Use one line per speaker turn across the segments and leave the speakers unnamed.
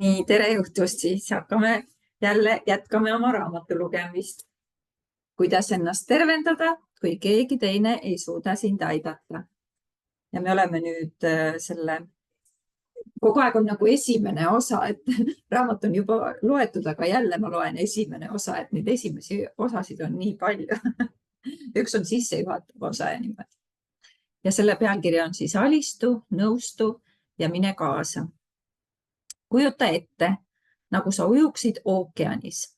Nii, tere õhtust, siis jätkame oma raamatu lugemist. Kuidas ennast tervendada, kui keegi teine ei suuda sind aidata. Ja me oleme nüüd kogu aeg on nagu esimene osa, et raamat on juba loetud, aga jälle ma loen esimene osa, et neid esimesi osasid on nii palju. Üks on sissejuhatav osa ja niimoodi. Ja selle pealkiri on siis alistu, nõustu ja mine kaasa. Kujuta ette, nagu sa ujuksid ookeanis.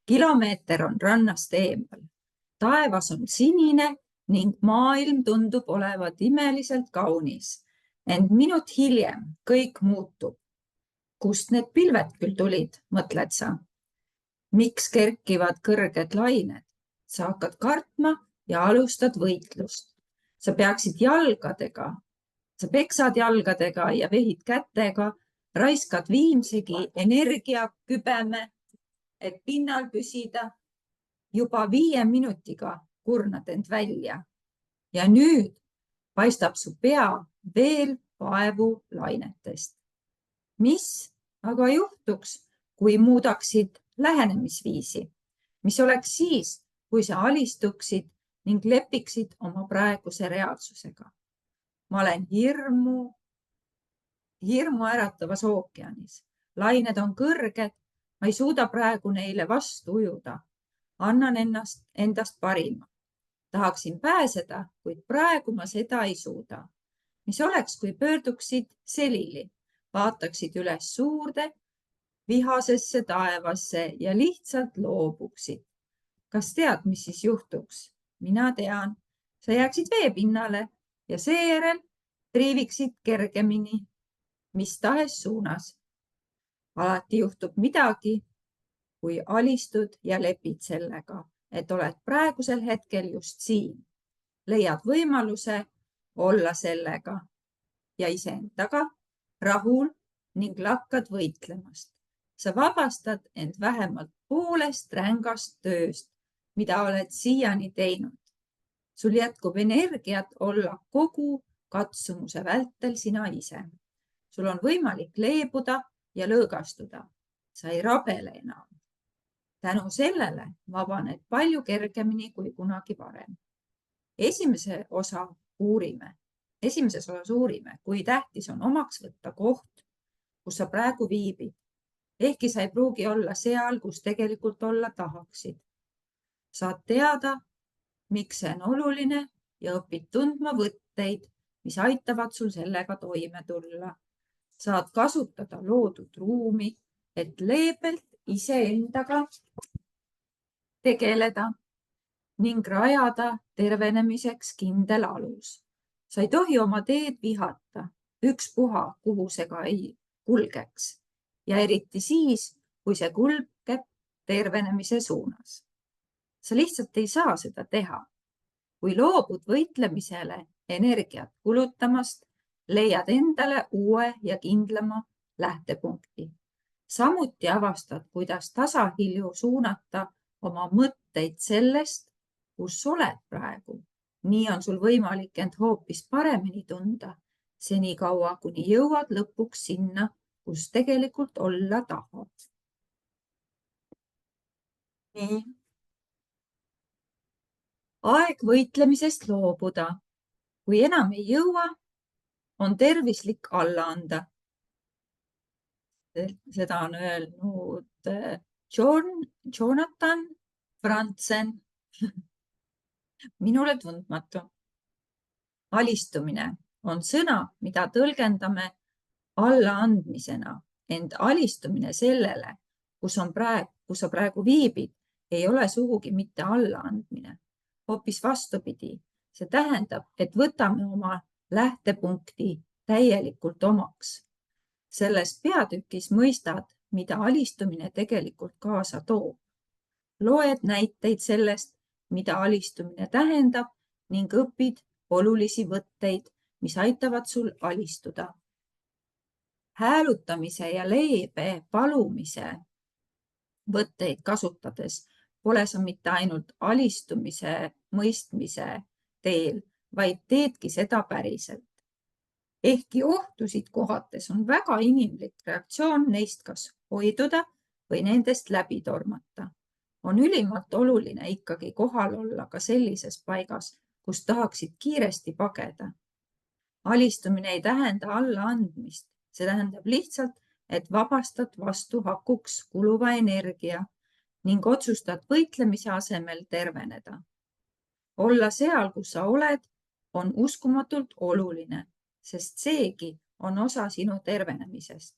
Kilomeeter on rannast eemal. Taevas on sinine ning maailm tundub olevat imeliselt kaunis. Ent minut hiljem kõik muutub. Kust need pilved küll tulid, mõtled sa? Miks kerkivad kõrged lained? Sa hakkad kartma ja alustad võitlust. Sa peksad jalgadega ja vehid kätega, raiskad viimsegi energiakübeme, et pinnal püsida. Juba 5 minutiga kurnad end välja. Ja nüüd paistab su pea veel vaevu lainetest. Mis aga juhtuks, kui muudaksid lähenemisviisi? Mis oleks siis, kui sa alistuksid ning lepiksid oma praeguse reaalsusega? Ma olen hirmu äratavas ookeanis. Lained on kõrged, ma ei suuda praegu neile vastu ujuda. Annan endast parima. Tahaksin pääseda, kuid praegu ma seda ei suuda. Mis oleks, kui pöörduksid selili, vaataksid üles suurde, vihasesse taevasse ja lihtsalt loobuksid? Kas tead, mis siis juhtuks? Mina tean. Sa jääksid veepinnale ja seejärel triiviksid kergemini mis tahes suunas. Alati juhtub midagi, kui alistud ja lepid sellega, et oled praegusel hetkel just siin. Leiad võimaluse olla sellega ja iseendaga rahul ning lakkad võitlemast. Sa vabastad end vähemalt poolest rängast tööst, mida oled siiani teinud. Sul jätkub energiat olla kogu katsumuse vältel sina ise. Sul on võimalik leebuda ja lõõgastuda. Sa ei rabele enam. Tänu sellele vabaned palju kergemini kui kunagi varem. Esimeses osas uurime, kui tähtis on omaks võtta koht, kus sa praegu viibid. Ehkki sa ei pruugi olla seal, kus tegelikult olla tahaksid. Saad teada, miks see on oluline ja õpid tundma võtteid, mis aitavad sul sellega toime tulla. Saad kasutada loodud ruumi, et leebelt iseendaga tegeleda ning rajada tervenemiseks kindel alus. Sa ei tohi oma teed vihata, ükspuha, kuhu see ka ei kulgeks. Ja eriti siis, kui see kulgeb tervenemise suunas. Sa lihtsalt ei saa seda teha. Kui loobud võitlemisele energiat kulutamast, leiad endale uue ja kindlama lähtepunkti. Samuti avastad, kuidas tasahilju suunata oma mõtteid sellest, kus oled praegu. Nii on sul võimalik end hoopis paremini tunda, senikaua, kuni jõuad lõpuks sinna, kus tegelikult olla tahad. Nii. Aeg võitlemisest loobuda. Kui enam ei jõua, on tervislik alla anda. Seda on öelnud Jonathan Franzen. Minule tundmatu. Alistumine on sõna, mida tõlgendame allaandmisena, ent alistumine sellele, kus sa praegu viibid, ei ole sugugi mitte allaandmine. Hoopis vastupidi, see tähendab, et võtame oma lähtepunkti täielikult omaks. Selles peatükis mõistad, mida alistumine tegelikult kaasa toob. Loed näiteid sellest, mida alistumine tähendab ning õpid olulisi võtteid, mis aitavad sul alistuda. Häälutamise ja leebe palumise võtteid kasutades pole sa mitte ainult alistumise mõistmise teel, vaid teedki seda päriselt. Ehkki ohtusid kohates on väga inimlik reaktsioon neist kas hoiduda või nendest läbi tormata. On ülimalt oluline ikkagi kohal olla ka sellises paigas, kus tahaksid kiiresti pageda. Alistumine ei tähenda allaandmist, see tähendab lihtsalt, et vabastad vastu hakuks kuluva energia ning otsustad võitlemise asemel terveneda. Olla seal, kus sa oled, on uskumatult oluline, sest seegi on osa sinu tervenemisest.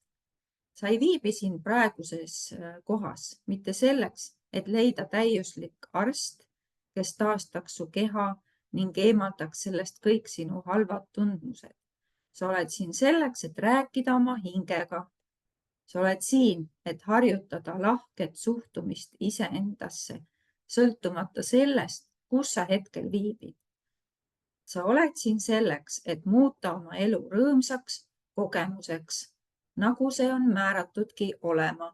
Sa ei viibi siin praeguses kohas mitte selleks, et leida täiuslik arst, kes taastaks su keha ning eemaldaks sellest kõik sinu halvad tundmused. Sa oled siin selleks, et rääkida oma hingega. Sa oled siin, et harjutada lahket suhtumist iseendasse, sõltumata sellest, kus sa hetkel viibid. Sa oled siin selleks, et muuta oma elu rõõmsaks kogemuseks, nagu see on määratudki olema.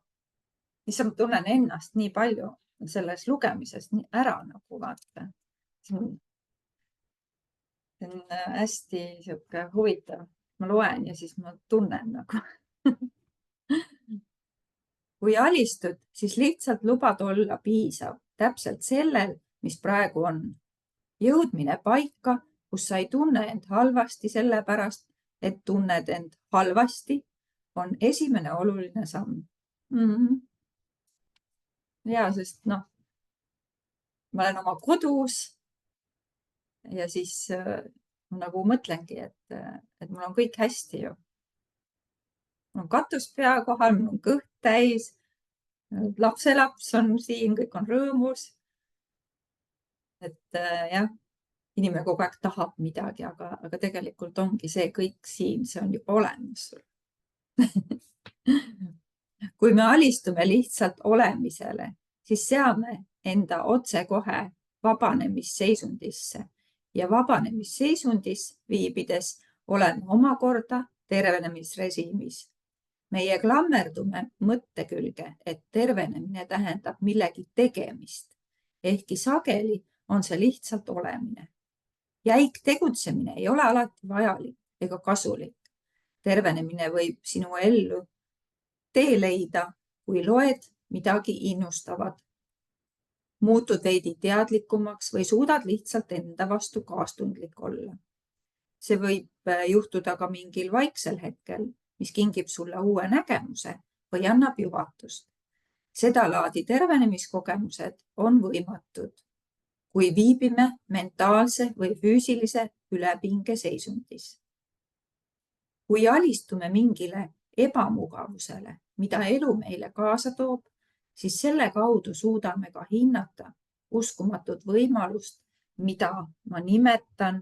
Mis ma tunnen ennast nii palju selles lugemises ära nagu vaata. See on hästi huvitav. Ma loen ja siis ma tunnen nagu. Kui alistud, siis lihtsalt lubad olla piisav täpselt sellel, mis praegu on. Jõudmine paika, kus sa ei tunne end halvasti sellepärast, et tunned end halvasti, on esimene oluline samm. Ja, sest ma olen oma kodus ja siis ma nagu mõtlengi, et mul on kõik hästi ju. Mul on katus pea kohal, mul on kõht täis, lapselaps on siin, kõik on rõõmus. Et jah, inimene kogu aeg tahab midagi, aga tegelikult ongi see kõik siin, see on juba olemas sul. Kui me alistume lihtsalt olemisele, siis seame enda otsekohe vabanemisseisundisse ja vabanemisseisundis viibides oleme omakorda tervenemisrežiimis. Meie klammerdume mõtte külge, et tervenemine tähendab millegi tegemist, ehkki sageli on see lihtsalt olemine. Jäik tegutsemine ei ole alati vajalik ega kasulik. Tervenemine võib sinu ellu tee leida, kui loed midagi innustavat. Muutud veidi teadlikumaks või suudad lihtsalt enda vastu kaastundlik olla. See võib juhtuda ka mingil vaiksel hetkel, mis kingib sulle uue nägemuse või annab juhatust. Seda laadi tervenemiskogemused on võimatud, kui viibime mentaalse või füüsilise ülepinge seisundis. Kui alistume mingile ebamugavusele, mida elu meile kaasa toob, siis selle kaudu suudame ka hinnata uskumatut võimalust, mida ma nimetan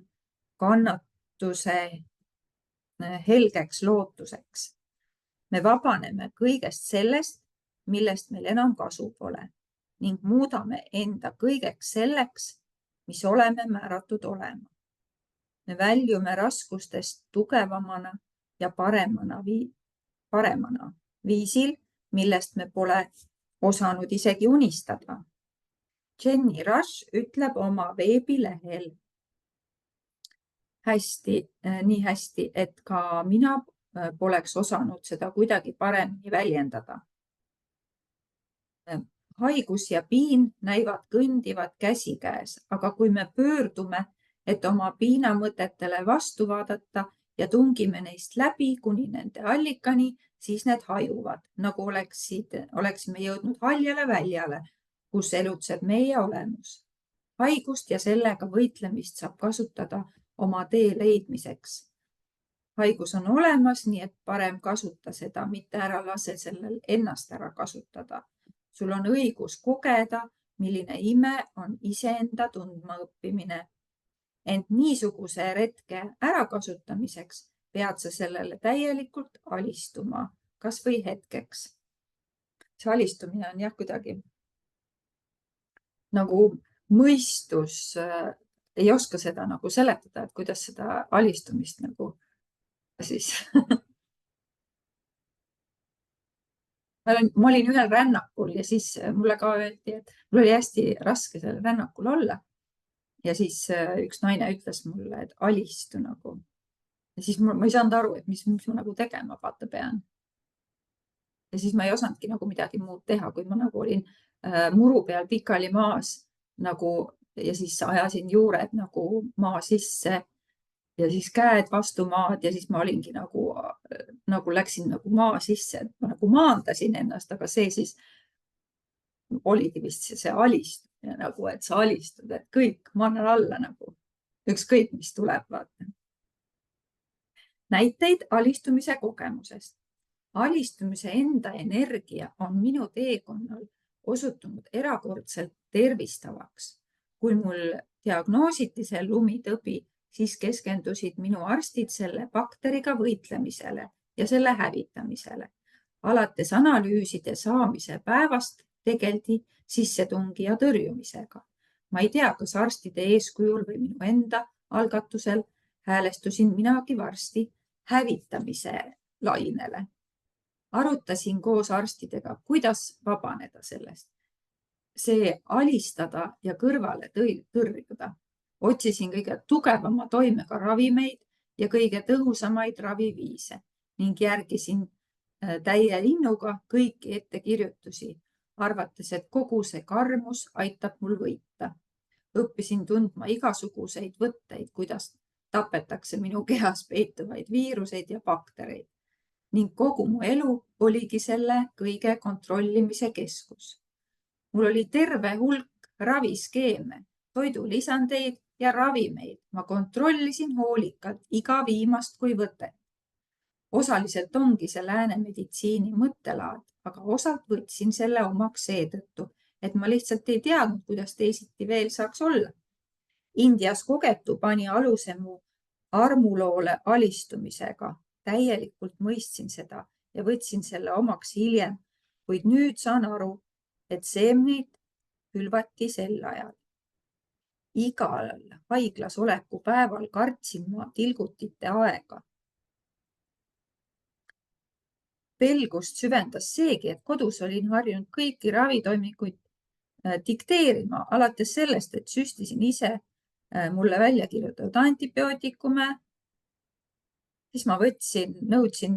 kannatuse helgeks lootuseks. Me vabaneme kõigest sellest, millest meil enam kasu pole ning muudame enda kõigeks selleks, mis oleme määratud olema. Me väljume raskustest tugevamana ja paremana viisil, millest me pole osanud isegi unistada. Jenny Rush ütleb oma veebilehel nii hästi, et ka mina poleks osanud seda kuidagi paremini väljendada. Haigus ja piin näivad kõndivad käsikäes, aga kui me pöördume, et oma piinamõtetele vastu vaadata ja tungime neist läbi kuni nende allikani, siis need hajuvad, nagu oleksime jõudnud haljale väljale, kus elutseb meie olemus. Haigust ja sellega võitlemist saab kasutada oma tee leidmiseks. Haigus on olemas, nii et parem kasuta seda, mitte ära lase sellel ennast ära kasutada. Sul on õigus kogeda, milline ime on iseenda tundma õppimine. Ent niisuguse retke ärakasutamiseks pead sa sellele täielikult alistuma, kas või hetkeks. See alistumine on jah kuidagi nagu mõistus, ei oska seda nagu seletada, et kuidas seda alistumist nagu siis. Ma olin ühel rännakul ja siis mulle ka öeldi, et mul oli hästi raske sellel rännakul olla. Ja siis üks naine ütles mulle, et alistu nagu. Ja siis ma ei saanud aru, et mis ma nagu tegema vaata pean. Ja siis ma ei osanudki nagu midagi muud teha, kui ma nagu olin muru peal pikali maas nagu ja siis ajasin juured nagu maa sisse ja siis käed vastu maad ja siis ma olingi nagu läksin nagu maa sisse, et ma nagu maandasin ennast, aga see siis oligi vist see alistumine nagu, et sa alistud, et kõik, ma annan alla nagu ükskõik, mis tuleb, vaata. Näiteid alistumise kogemusest. Alistumise enda energia on minu teekonnal osutunud erakordselt tervistavaks. Kui mul diagnoositi see lumitõbi, siis keskendusid minu arstid selle bakteriga võitlemisele ja selle hävitamisele. Alates analüüside saamise päevast tegeldi sissetungi ja tõrjumisega. Ma ei tea, kas arstide eeskujul või minu enda algatusel häälestusin minagi varsti hävitamise lainele. Arutasin koos arstidega, kuidas vabaneda sellest. See alistada ja kõrvale tõrjuda. Otsisin kõige tugevama toimega ravimeid ja kõige tõhusamaid raviviise ning järgisin täie innuga kõiki ettekirjutusi, arvates, et kogu see karmus aitab mul võita. Õppisin tundma igasuguseid võtteid, kuidas tapetakse minu kehas peituvaid viiruseid ja baktereid ning kogu mu elu oligi selle kõige kontrollimise keskus. Mul oli terve hulk raviskeeme, toidulisandeid ja ravimeid. Ma kontrollisin hoolikalt iga viimast kui võtet. Osaliselt ongi see lääne meditsiini mõttelaad, aga osalt võtsin selle omaks seetõttu, et ma lihtsalt ei teadnud, kuidas teisiti veel saaks olla. Indias kogetu pani aluse mu armuloole alistumisega. Täielikult mõistsin seda ja võtsin selle omaks hiljem, kuid nüüd saan aru, et seemneid külvati sel ajal. Igal haiglas oleku päeval kartsin ma tilgutite aega. Pelgust süvendas seegi, et kodus olin harjunud kõiki ravitoimikuid dikteerima, alates sellest, et süstisin ise mulle välja kirjutatud antibiootikume. Siis ma nõudsin,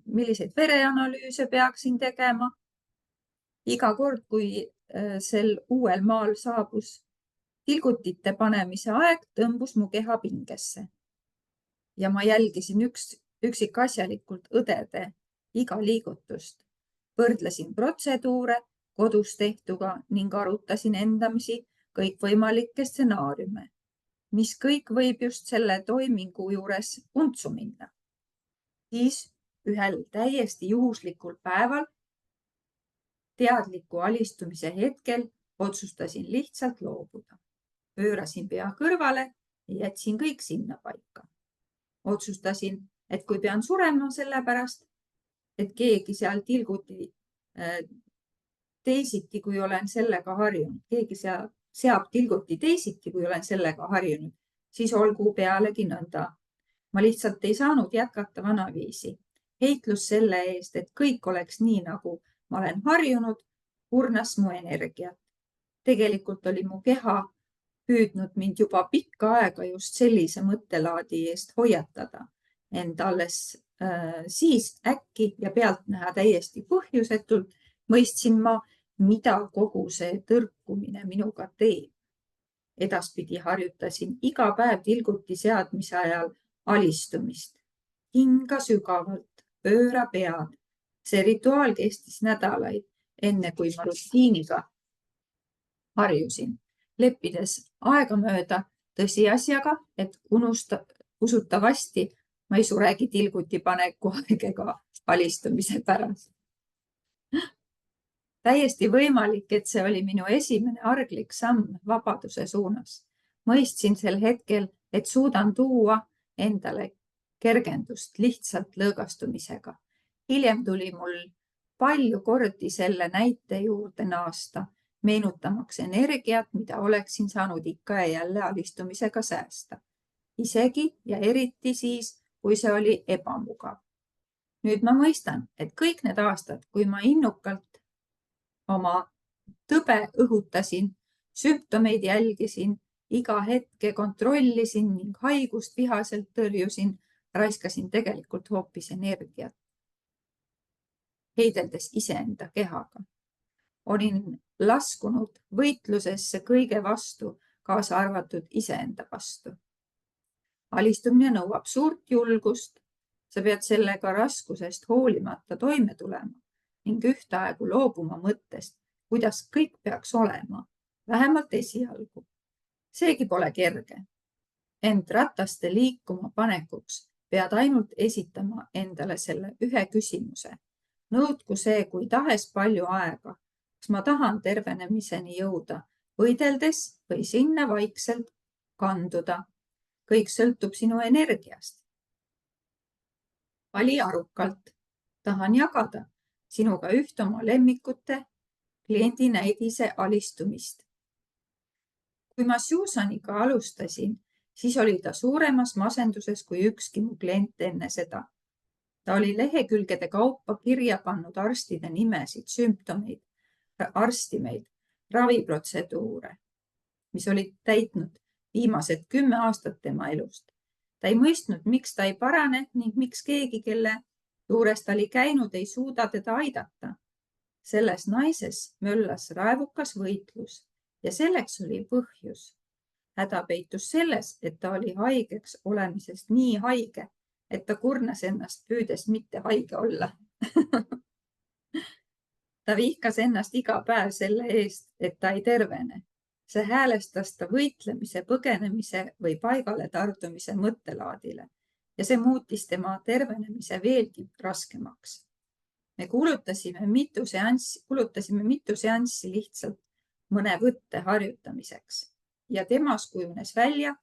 milliseid vereanalüüse peaksin tegema. Iga kord, kui sel uuel maal saabus tilgutite panemise aeg, tõmbus mu keha pingesse. Ja ma jälgisin üksikasjalikult õdede iga liigutust. Võrdlesin protseduure kodus tehtuga ning arutasin endamisi kõikvõimalikke stsenaariume, mis kõik võib just selle toimingu juures untsu minna. Siis ühel täiesti juhuslikul päeval, teadliku alistumise hetkel, otsustasin lihtsalt loobuda. Pöörasin pea kõrvale ja jätsin kõik sinna paika. Otsustasin, et kui pean surema sellepärast, et keegi seal tilguti teisiti, kui olen sellega harjunud, keegi seab tilguti teisiti, kui olen sellega harjunud, siis olgu pealegi nõnda. Ma lihtsalt ei saanud jätkata vanaviisi. Heitlus selle eest, et kõik oleks nii, nagu ma olen harjunud, kurnas mu energiat. Tegelikult oli mu keha püüdnud mind juba pikka aega just sellise mõttelaadi eest hoiatada. Ent alles siis äkki ja pealtnäha täiesti põhjusetult mõistsin ma, mida kogu see tõrkumine minuga teeb. Edaspidi harjutasin iga päev tilguti seadmise ajal alistumist. Hinga sügavalt, pööra pead. See rituaal kestis nädalaid, enne kui ma rutiiniga harjusin, leppides aegamööda tõsiasjaga, et usutavasti ma ei suregi tilguti paneku ega alistumise pärast. Täiesti võimalik, et see oli minu esimene arglik samm vabaduse suunas. Mõistsin sel hetkel, et suudan tuua endale kergendust lihtsalt lõõgastumisega. Hiljem tuli mul palju kordi selle näite juurde naasta, meenutamaks energiat, mida oleksin saanud ikka ja jälle alistumisega säästa. Isegi ja eriti siis, kui see oli ebamugav. Nüüd ma mõistan, et kõik need aastad, kui ma innukalt oma tõbe õhutasin, sümptomeid jälgisin, iga hetke kontrollisin ning haigust vihaselt tõrjusin, raiskasin tegelikult hoopis energiat, heideldes iseenda kehaga. Olin laskunud võitlusesse kõige vastu, kaasa arvatud iseenda vastu. Alistumine nõuab suurt julgust. Sa pead sellega raskusest hoolimata toime tulema ning ühtaegu loobuma mõttest, kuidas kõik peaks olema, vähemalt esialgu. Seegi pole kerge. Ent rataste liikuma panekuks pead ainult esitama endale selle ühe küsimuse. Nõudku see, kui tahes palju aega, kas ma tahan tervenemiseni jõuda, võideldes või sinna vaikselt kanduda. Kõik sõltub sinu energiast. Vali arukalt. Tahan jagada sinuga üht oma lemmikute kliendi näidise alistumist. Kui ma Susaniga alustasin, siis oli ta suuremas masenduses kui ükski mu klient enne seda. Ta oli lehekülgede kaupa kirja pannud arstide nimesid, sümptomeid, arstimeid, raviprotseduure, mis olid täitnud viimased 10 aastat tema elust. Ta ei mõistnud, miks ta ei parane ning miks keegi, kelle juures ta oli käinud, ei suuda teda aidata. Selles naises möllas raevukas võitlus ja selleks oli põhjus. Häda peitus selles, et ta oli haigeks olemisest nii haige, et ta kurnas ennast püüdes mitte haige olla. Ta vihkas ennast iga päev selle eest, et ta ei tervene. See häälestas ta võitlemise, põgenemise või paigale tardumise mõttelaadile ja see muutis tema tervenemise veelgi raskemaks. Me kulutasime mitu seanssi lihtsalt mõne võtte harjutamiseks ja temas kujunes välja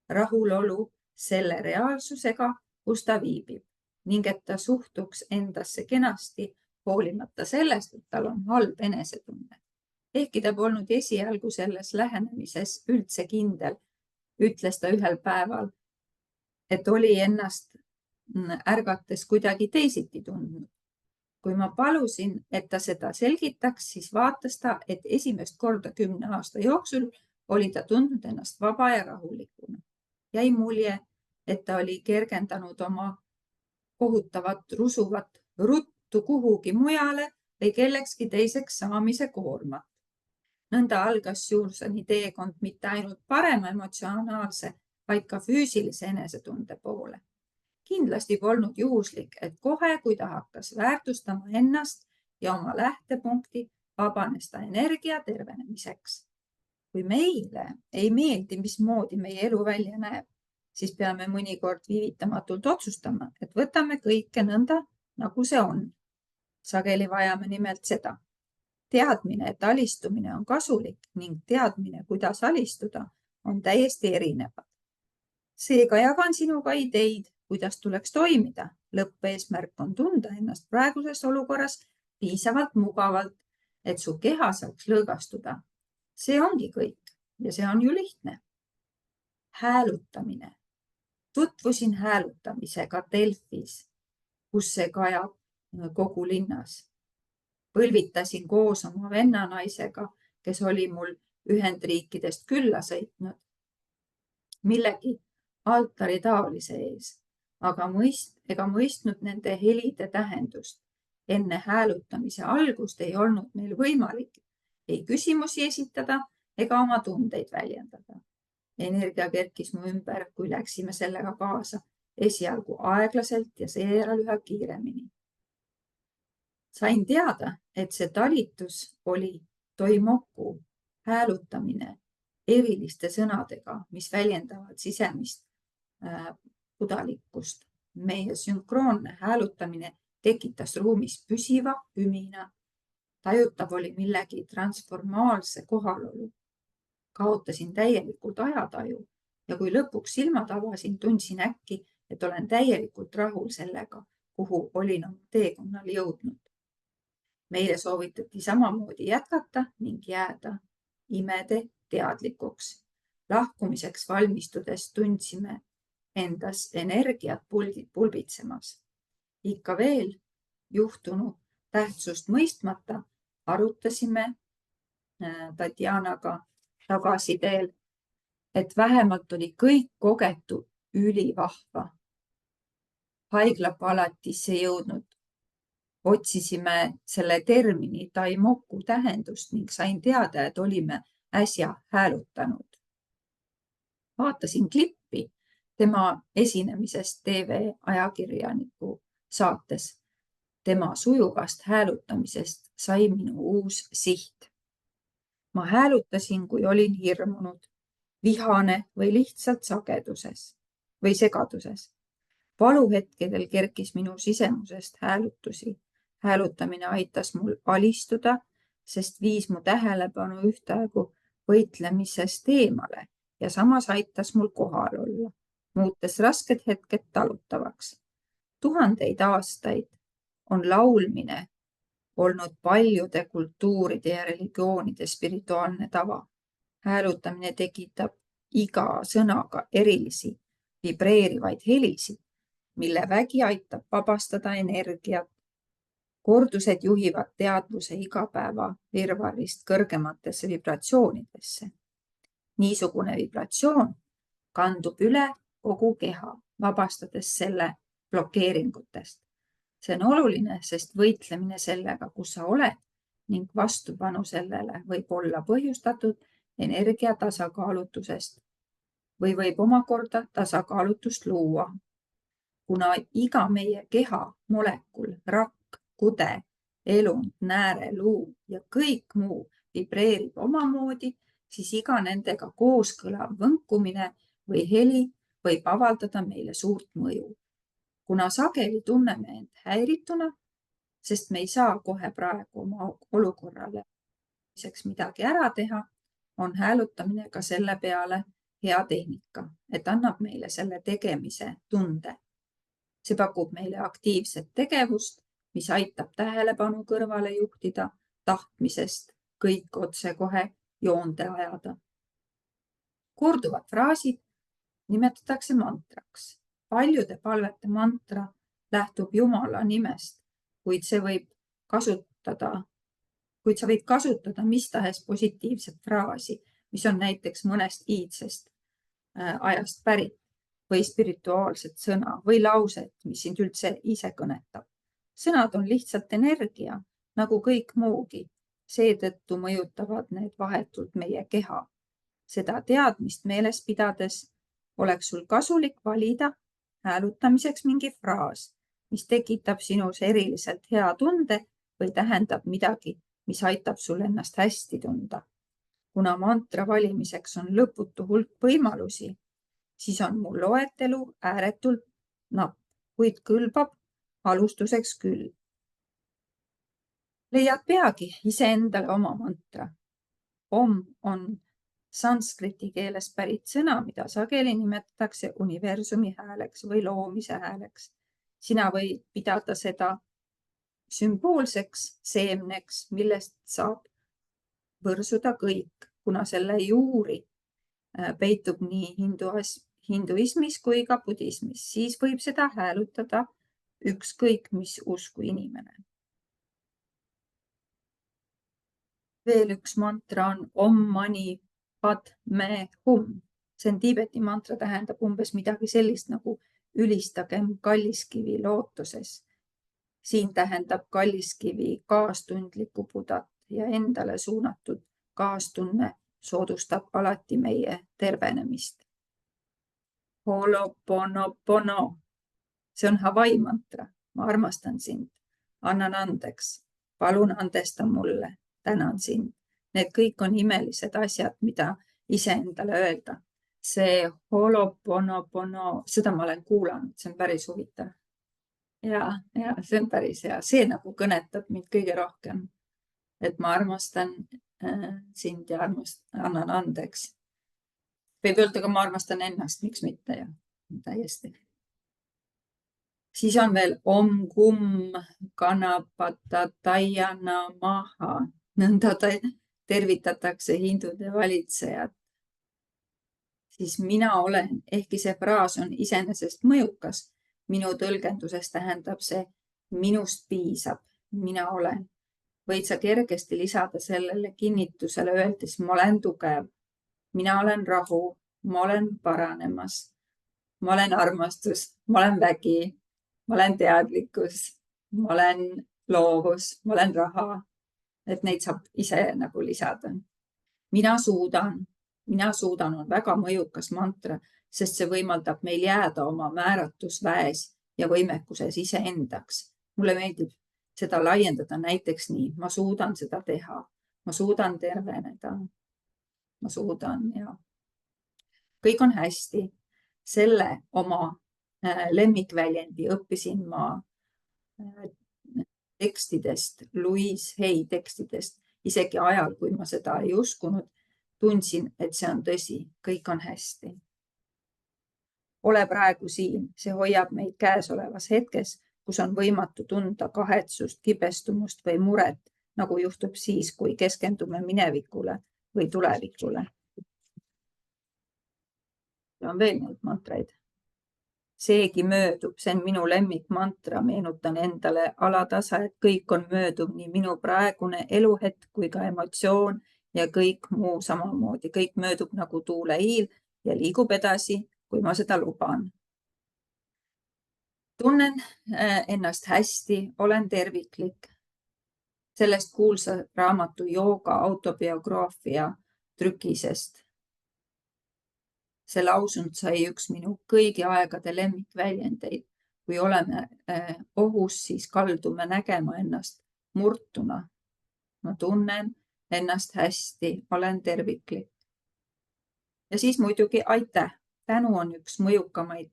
rahulolu selle reaalsusega, kus ta viibib ning et ta suhtuks endasse kenasti, hoolimata sellest, et tal on halb enesetunne. Ehkki ta polnud esialgu selles lähenemises üldse kindel, ütles ta ühel päeval, et oli ennast ärgates kuidagi teisiti tundnud. Kui ma palusin, et ta seda selgitaks, siis vaatas ta, et esimest korda 10 aasta jooksul oli ta tundnud ennast vaba ja rahulikuna. Jäi mulje, et ta oli kergendanud oma kohutavat rusuvat ruttu kuhugi mujale või kellekski teiseks saamise koormat. Nõnda algas Susani teekond mitte ainult parema emotsionaalse, vaid ka füüsilise enesetunde poole. Kindlasti polnud juhuslik, et kohe, kui ta hakkas väärtustama ennast ja oma lähtepunkti, vabanes ta energia tervenemiseks. Kui meile ei meeldi, mismoodi meie elu välja näeb, siis peame mõnikord viivitamatult otsustama, et võtame kõike nõnda, nagu see on. Sageli vajame nimelt seda. Teadmine, et alistumine on kasulik ning teadmine, kuidas alistuda, on täiesti erinevad. Seega jagan sinuga ideid, kuidas tuleks toimida. Lõppeesmärk on tunda ennast praeguses olukorras piisavalt mugavalt, et su keha saaks lõõgastuda. See ongi kõik ja see on ju lihtne. Häälutamine. Tutvusin häälutamisega Delfis, kus see kajab kogu linnas. Põlvitasin koos oma vennanaisega, kes oli mul Ühendriikidest külla sõitnud, millegi altari taolise ees, aga ega mõistnud nende helide tähendust. Enne häälutamise algust ei olnud meil võimalik ei küsimusi esitada ega oma tundeid väljendada. Energia kerkis mu ümber, kui läksime sellega kaasa, esialgu aeglaselt ja seejärel üha kiiremini. Sain teada, et see talitus oli toimoku häälutamine eriliste sõnadega, mis väljendavad sisemist pudalikkust. Meie sünkroonne häälutamine tekitas ruumis püsiva pümina. Tajutav oli millegi transformaalse kohalolu. Kaotasin täielikult ajataju ja kui lõpuks silmad avasin, tundsin äkki, et olen täielikult rahul sellega, kuhu olin oma teekonnal jõudnud. Meile soovitati samamoodi jätkata ning jääda imede teadlikuks. Lahkumiseks valmistudes tundsime endas energiat pulbitsemas. Ikka veel juhtunu tähtsust mõistmata arutasime Tatjanaga tagasiteel, et vähemalt oli kõik kogetu ülivahva. Haiglapalatisse jõudnud otsisime selle termini Daimoku tähendust ning sain teada, et olime äsja häälutanud. Vaatasin klippi tema esinemisest TV-ajakirjaniku saates. Tema sujuvast häälutamisest sai minu uus siht. Ma häälutasin, kui olin hirmunud, vihane või lihtsalt sageduses või segaduses. Valuhetkedel kerkis minu sisemusest häälutusi. Häälutamine aitas mul alistuda, sest viis mu tähelepanu ühtaegu võitlemisest eemale ja samas aitas mul kohal olla, muutes rasked hetked talutavaks. 1000 aastaid on laulmine olnud paljude kultuuride ja religioonide spirituaalne tava. Häälutamine tekitab iga sõnaga erilisi vibreerivaid helisid, mille vägi aitab vabastada energiat. Kordused juhivad teadvuse igapäeva virvarrist kõrgematesse vibratsioonidesse. Niisugune vibratsioon kandub üle kogu keha, vabastades selle blokeeringutest. See on oluline, sest võitlemine sellega, kus sa oled ning vastupanu sellele võib olla põhjustatud energia tasakaalutusest või võib omakorda tasakaalutust luua. Kuna iga meie keha, molekul, rakk, kude, elund, nääre, luu ja kõik muu vibreerib omamoodi, siis iga nendega kooskõlav võnkumine või heli võib avaldada meile suurt mõju. Kuna sageli tunneme end häirituna, sest me ei saa kohe praegu oma olukorrale midagi ära teha, on häälutamine ka selle peale hea tehnika, et annab meile selle tegemise tunde. See pakub meile aktiivset tegevust, mis aitab tähelepanu kõrvale juhtida tahtmisest kõik otsekohe joonde ajada. Korduvad fraasid nimetatakse mantraks. Paljude palvete mantra lähtub Jumala nimest, kuid sa võid kasutada mis tahes positiivset fraasi, mis on näiteks mõnest iidsest ajast pärit või spirituaalset sõna või lauset, mis sind üldse ise kõnetab. Sõnad on lihtsalt energia, nagu kõik muugi. Seetõttu mõjutavad need vahetult meie keha. Seda teadmist meeles pidades oleks sul kasulik valida häälutamiseks mingi fraas, mis tekitab sinus eriliselt hea tunde või tähendab midagi, mis aitab sul ennast hästi tunda. Kuna mantra valimiseks on lõputu hulk võimalusi, siis on mul loetelu ääretult napp, kuid kõlbab alustuseks küll. Leiad peagi iseendale oma mantra. Om on sanskriti keeles pärit sõna, mida sageli nimetatakse universumi hääleks või loomise hääleks. Sina võid pidada seda sümboolseks seemneks, millest saab võrsuda kõik, kuna selle juuri peitub nii hinduismis kui ka budismis, siis võib seda häälutada ükskõik mis usku inimene. Veel üks mantra on Om Mani Padme Hum. See on Tiibeti mantra, tähendab umbes midagi sellist nagu ülistagem kalliskivi lootuses. Siin tähendab kalliskivi kaastundlikku budat ja endale suunatud kaastunne soodustab alati meie tervenemist. Ho'oponopono. See on Hawaii mantra. Ma armastan sind. Annan andeks. Palun andesta mulle. Tänan sind. Need kõik on imelised asjad, mida iseendale öelda. See Ho'oponopono, seda ma olen kuulanud, see on päris huvitav. Ja see on päris hea. See nagu kõnetab mind kõige rohkem. Et ma armastan sind ja annan andeks. Võib öelda, ka ma armastan ennast, miks mitte ja täiesti. Siis on veel Om Kum Ganapata Dayana Maha. Nõnda tervitatakse hindude valitsejad. Siis mina olen, ehkki see fraas on iseenesest mõjukas. Minu tõlgenduses tähendab see minust piisab, mina olen. Võid sa kergesti lisada sellele kinnitusele öeldes, ma olen tugev, mina olen rahu, ma olen paranemas, ma olen armastus, ma olen vägi, ma olen teadlikkus, ma olen loovus, ma olen raha. Et neid saab ise nagu lisada. mina suudan on väga mõjukas mantra, sest see võimaldab meil jääda oma määratusväes ja võimekuses iseendaks. Mulle meeldib seda laiendada näiteks nii, ma suudan seda teha, ma suudan terveneda, ma suudan ja kõik on hästi. Selle oma lemmikväljendi õppisin ma tekstidest, Louise Hay tekstidest, isegi ajal, kui ma seda ei uskunud, tundsin, et see on tõsi, kõik on hästi. Ole praegu siin, see hoiab meid käesolevas hetkes, kus on võimatu tunda kahetsust, kibestumust või muret, nagu juhtub siis, kui keskendume minevikule või tulevikule. On veel neid mantraid. Seegi möödub, see on minu lemmikmantra, meenutan endale alatasa, et kõik on mööduv, nii minu praegune eluhetk kui ka emotsioon ja kõik muu samamoodi. Kõik möödub nagu tuuleiil ja liigub edasi, kui ma seda luban. Tunnen ennast hästi, olen terviklik. Sellest kuulsa raamatu Jooga autobiograafia trükisest. See lausund sai üks minu kõigi aegade lemmikväljendeid. Kui oleme ohus, siis kaldume nägema ennast murtuna. Ma tunnen ennast hästi, olen terviklik. Ja siis muidugi aitäh. Tänu on üks mõjukamaid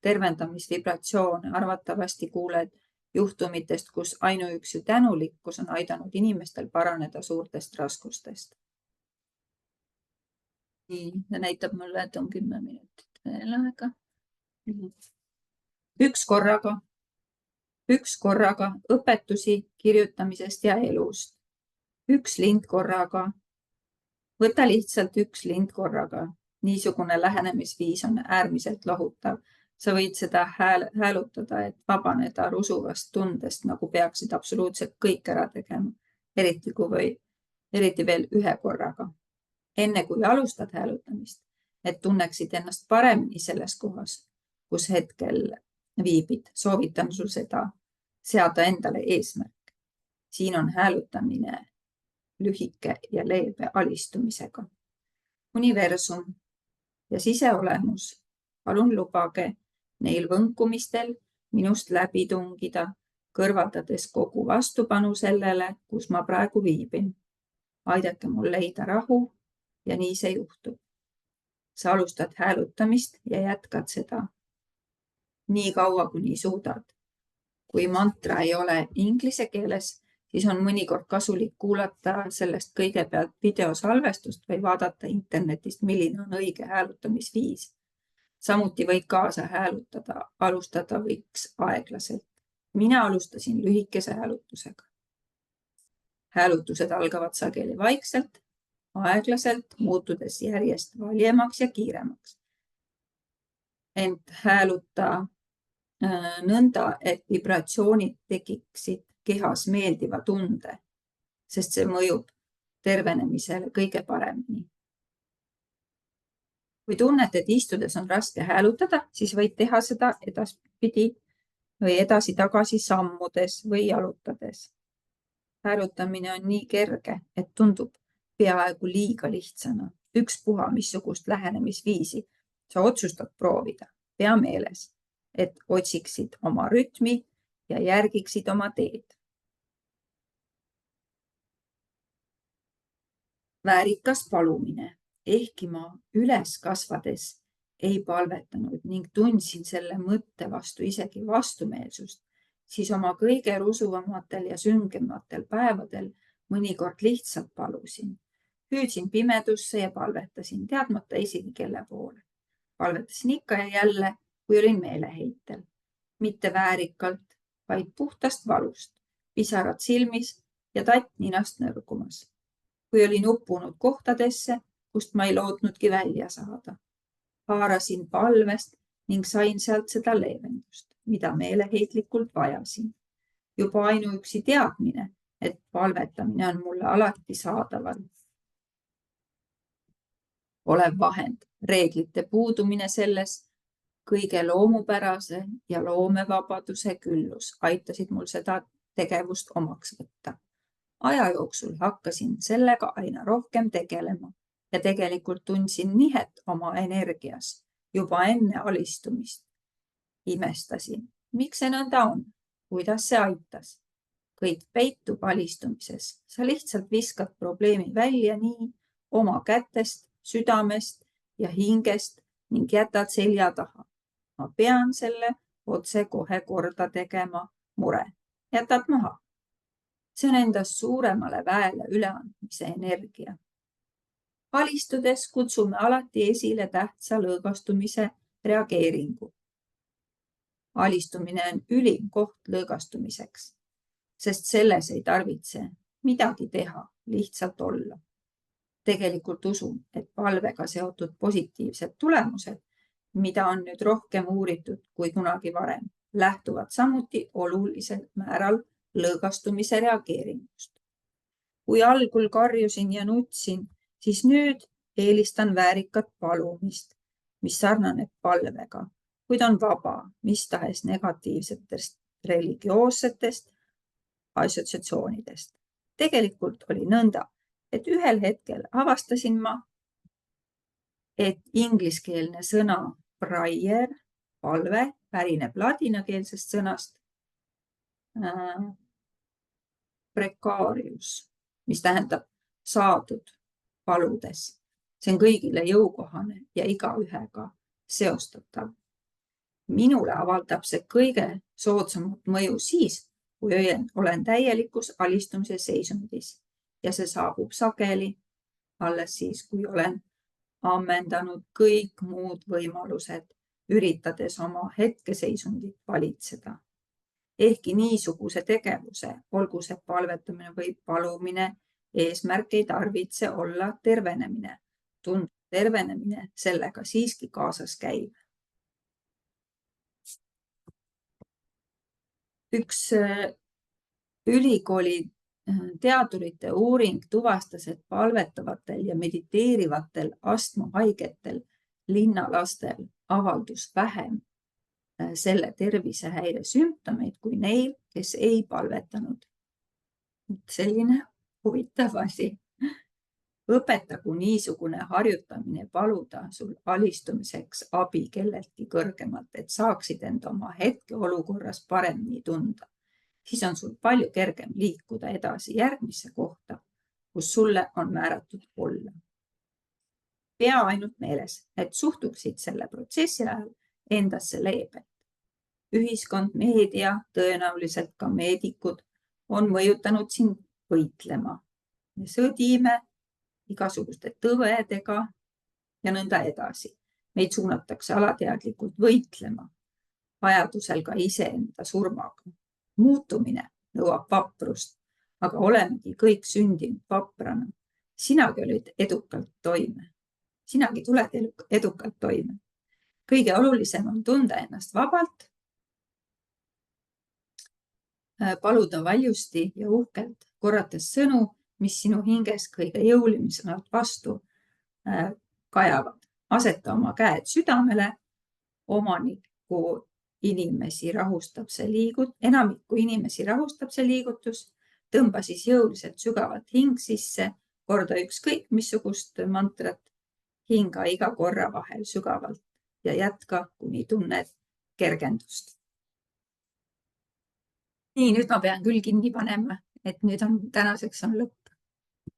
tervendamisvibratsioone. Arvatavasti kuuled juhtumitest, kus ainuüksi tänulikkus on aidanud inimestel paraneda suurtest raskustest. Nii, ja näitab mulle, et on 10 minutit veel aega. Üks korraga õpetusi kirjutamisest ja elust. Üks lind korraga. Võta lihtsalt üks lind korraga. Niisugune lähenemisviis on äärmiselt lohutav. Sa võid seda häälutada, et vabaneda rusuvast tundest, nagu peaksid absoluutselt kõik ära tegema. Eriti veel ühe korraga. Enne kui alustad häälutamist, et tunneksid ennast paremini selles kohas, kus hetkel viibid, soovitan sul seda seada endale eesmärk. Siin on häälutamine lühike ja leebe alistumisega. Universum ja siseolemus, palun lubage neil võnkumistel minust läbi tungida, kõrvaldades kogu vastupanu sellele, kus ma praegu viibin. Aidake mul leida rahu ja nii see juhtub. Sa alustad häälutamist ja jätkad seda nii kaua, kuni suudad. Kui mantra ei ole inglise keeles, siis on mõnikord kasulik kuulata sellest kõigepealt videosalvestust või vaadata internetist, milline on õige hääletamisviis. Samuti võid kaasa häälutada, alustada võiks aeglaselt. Mina alustasin lühikese häälutusega. Häälutused algavad sageli vaikselt, aeglaselt, muutudes järjest valjemaks ja kiiremaks. Ent hääluta nõnda, et vibratsioonid tekiksid kehas meeldiva tunde, sest see mõjub tervenemisele kõige paremini. Kui tunned, et istudes on raske häälutada, siis võid teha seda edaspidi või edasi-tagasi sammudes või jalutades. Häälutamine on nii kerge, et tundub peaaegu liiga lihtsana. Ükspuha missugust lähenemisviisi sa otsustad proovida. Pea meeles, et otsiksid oma rütmi ja järgiksid oma teed. Väärikas palumine. Ehkki ma üles kasvades ei palvetanud ning tundsin selle mõtte vastu isegi vastumeelsust, siis oma kõige rusuvamatel ja süngematel päevadel mõnikord lihtsalt palusin. Hüüdsin pimedusse ja palvetasin, teadmata isegi kelle poole. Palvetasin ikka ja jälle, kui olin meeleheitel. Mitte väärikalt, vaid puhtast valust, pisarad silmis ja tatt ninast nõrgumas. Kui olin uppunud kohtadesse, kust ma ei lootnudki välja saada. Haarasin palvest ning sain sealt seda leevendust, mida meeleheitlikult vajasin. Juba ainuüksi teadmine, et palvetamine on mulle alati saadaval. Olev vahend, reeglite puudumine selles kõige loomupärase ja loomevabaduse küllus aitasid mul seda tegevust omaks võtta. Aja jooksul hakkasin sellega aina rohkem tegelema ja tegelikult tundsin nihet oma energias juba enne alistumist. Imestasin, miks see nõnda on, kuidas see aitas. Kõik peitub alistumises. Sa lihtsalt viskad probleemi välja nii oma kätest, südamest ja hingest ning jätad selja taha. Ma pean selle otse kohe korda tegema, mure. Jätad maha. See on endast suuremale väele üleandmise energia. Alistudes kutsume alati esile tähtsa lõõgastumise reageeringu. Alistumine on ülim koht lõõgastumiseks, sest selles ei tarvitse midagi teha, lihtsalt olla. Tegelikult usun, et palvega seotud positiivsed tulemused, mida on nüüd rohkem uuritud kui kunagi varem, lähtuvad samuti olulisel määral lõõgastumise reageeringust. Kui algul karjusin ja nutsin, siis nüüd eelistan väärikat palumist, mis sarnaneb palvega, kuid on vaba mis tahes negatiivsetest religioossetest assotsiatsioonidest. Tegelikult oli nõnda, et ühel hetkel avastasin ma, et ingliskeelne sõna prayer, palve, pärineb ladinakeelsest sõnast precarius, mis tähendab saadud paludes. See on kõigile jõukohane ja igaühega seostatav. Minule avaldab see kõige soodsamat mõju siis, kui olen täielikus alistumise seisundis ja see saabub sageli alles siis, kui olen ammendanud kõik muud võimalused, üritades oma hetkeseisundit valitseda. Ehkki niisuguse tegevuse, olgu see palvetamine või palumine, eesmärk ei tarvitse olla tervenemine. Tundub tervenemine sellega siiski kaasas käib. Üks ülikooli teadurite uuring tuvastas, et palvetavatel ja mediteerivatel astmahaigetel linnalastel avaldus vähem selle tervisehäire sümptomeid kui neil, kes ei palvetanud. Selline huvitav asi. Õpetagu niisugune harjutamine paluda sul alistumiseks abi kelleltki kõrgemalt, et saaksid end oma hetkeolukorras paremini tunda. Siis on sul palju kergem liikuda edasi järgmisse kohta, kus sulle on määratud olla. Pea ainult meeles, et suhtuksid selle protsessi ajal endasse leebelt. Ühiskond, meedia, tõenäoliselt ka meedikud on mõjutanud sind võitlema. Me sõdime igasuguste tõvedega ja nõnda edasi. Meid suunatakse alateadlikult võitlema, vajadusel ka iseenda surmaga. Muutumine nõuab vaprust, aga olemegi kõik sündinud vaprana. Sinagi olid edukalt toime. Sinagi tuled edukalt toime. Kõige olulisem on tunda ennast vabalt, paluda valjusti ja uhkelt, korrates sõnu, mis sinu hinges kõige jõulisemalt vastu kajavad. Aseta oma käed südamele, enamikku inimesi rahustab see liigutus, tõmba siis jõuliselt sügavalt hing sisse, korda ükskõik missugust mantrat, hinga iga korra vahel sügavalt ja jätka, kuni tunned kergendust. Nii, nüüd ma pean küll kinni panema, et nüüd on tänaseks on lõpp.